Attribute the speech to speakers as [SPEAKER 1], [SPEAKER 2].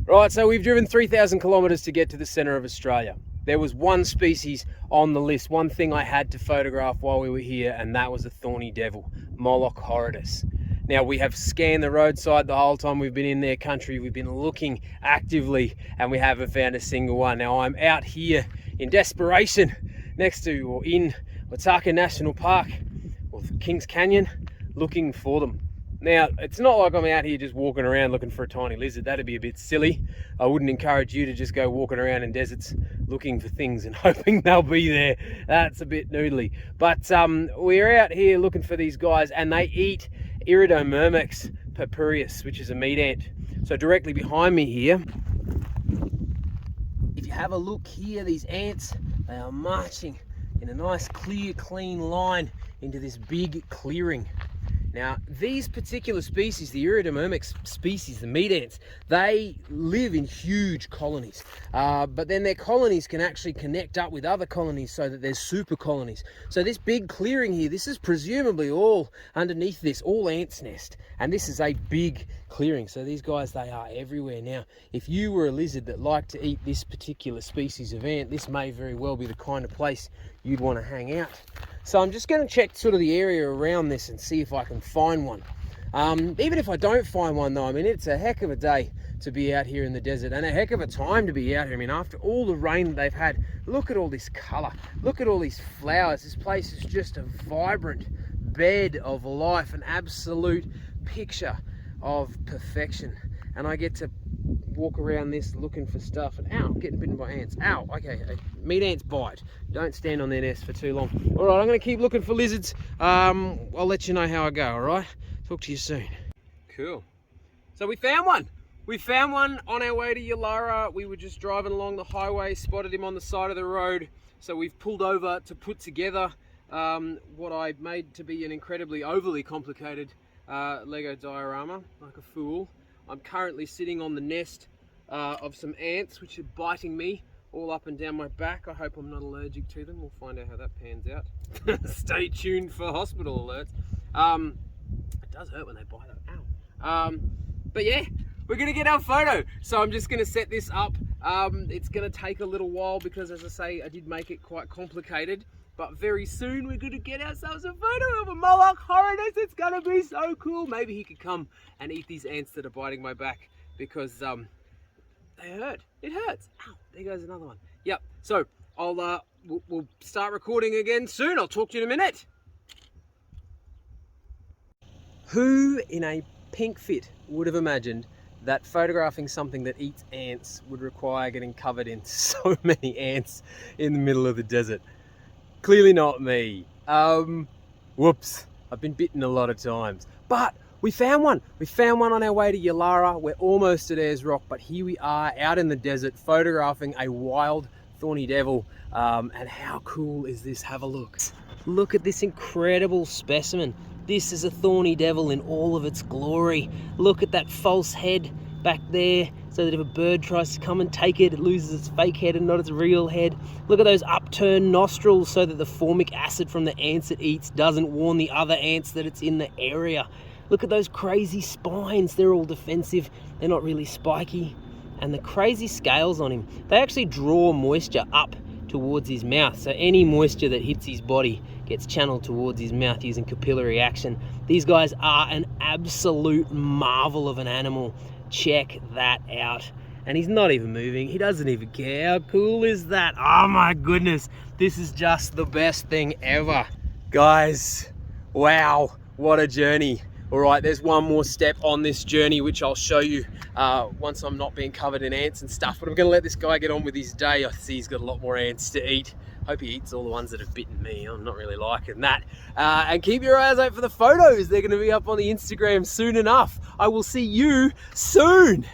[SPEAKER 1] Right, so we've driven 3,000 kilometers to get to the center of Australia. There was one species on the list, one thing I had to photograph while we were here, and that was a thorny devil, Moloch horridus. Now, we have scanned the roadside the whole time we've been in their country. We've been looking actively, and we haven't found a single one. Now, I'm out here in desperation next to or in Wataka National Park, or Kings Canyon, looking for them. Now, it's not like I'm out here just walking around looking for a tiny lizard. That'd be a bit silly. I wouldn't encourage you to just go walking around in deserts looking for things and hoping they'll be there. That's a bit noodly. But we're out here looking for these guys, and they eat Iridomyrmex purpureus, which is a meat ant. So directly behind me here, if you have a look here, these ants, they are marching in a nice clear, clean line into this big clearing. Now, these particular species, the Iridomyrmex species, the meat ants, they live in huge colonies. But then their colonies can actually connect up with other colonies so that there's super colonies. So this big clearing here, this is presumably all underneath this, all ants' nest. And this is a big clearing. So these guys, they are everywhere. Now, if you were a lizard that liked to eat this particular species of ant, this may very well be the kind of place you'd want to hang out. So I'm just going to check sort of the area around this and see if I can find one. Even if I don't find one though, I mean, it's a heck of a day to be out here in the desert and a heck of a time to be out here. I mean, after all the rain that they've had, look at all this color, look at all these flowers. This place is just a vibrant bed of life, an absolute picture of perfection. And I get to walk around this looking for stuff, and ow, getting bitten by ants. Ow, okay, meat ants bite. Don't stand on their nest for too long. All right, I'm gonna keep looking for lizards. I'll let you know how I go, all right? Talk to you soon. Cool. So we found one. We found one on our way to Yalara. We were just driving along the highway, spotted him on the side of the road. So we've pulled over to put together what I made to be an incredibly overly complicated Lego diorama, like a fool. I'm currently sitting on the nest of some ants which are biting me all up and down my back. I hope I'm not allergic to them. We'll find out how that pans out. Stay tuned for hospital alerts. It does hurt when they bite. Ow. But yeah, we're gonna get our photo. So I'm just gonna set this up. It's gonna take a little while because, as I say, I did make it quite complicated. But very soon we're gonna get ourselves a photo of a Moloch horridus. It's gonna be so cool. Maybe he could come and eat these ants that are biting my back because they hurt. It hurts. Ow, there goes another one. Yep, so I'll we'll start recording again soon. I'll talk to you in a minute. Who in a pink fit would have imagined that photographing something that eats ants would require getting covered in so many ants in the middle of the desert? Clearly not me. Whoops. I've been bitten a lot of times. But we found one. We found one on our way to Yalara. We're almost at Ayers Rock, but here we are out in the desert photographing a wild thorny devil. And how cool is this? Have a look. Look at this incredible specimen. This is a thorny devil in all of its glory. Look at that false head back there, so that if a bird tries to come and take it, it loses its fake head and not its real head. Look at those upturned nostrils so that the formic acid from the ants it eats doesn't warn the other ants that it's in the area. Look at those crazy spines. They're all defensive. They're not really spiky. And the crazy scales on him, they actually draw moisture up towards his mouth. So any moisture that hits his body gets channeled towards his mouth using capillary action. These guys are an absolute marvel of an animal. Check that out. And he's not even moving. He doesn't even care. How cool is that? Oh my goodness. This is just the best thing ever. Guys, wow, what a journey. All right, there's one more step on this journey, which I'll show you once I'm not being covered in ants and stuff. But I'm gonna let this guy get on with his day. I see he's got a lot more ants to eat. Hope he eats all the ones that have bitten me. I'm not really liking that. And keep your eyes out for the photos. They're gonna be up on the Instagram soon enough. I will see you soon.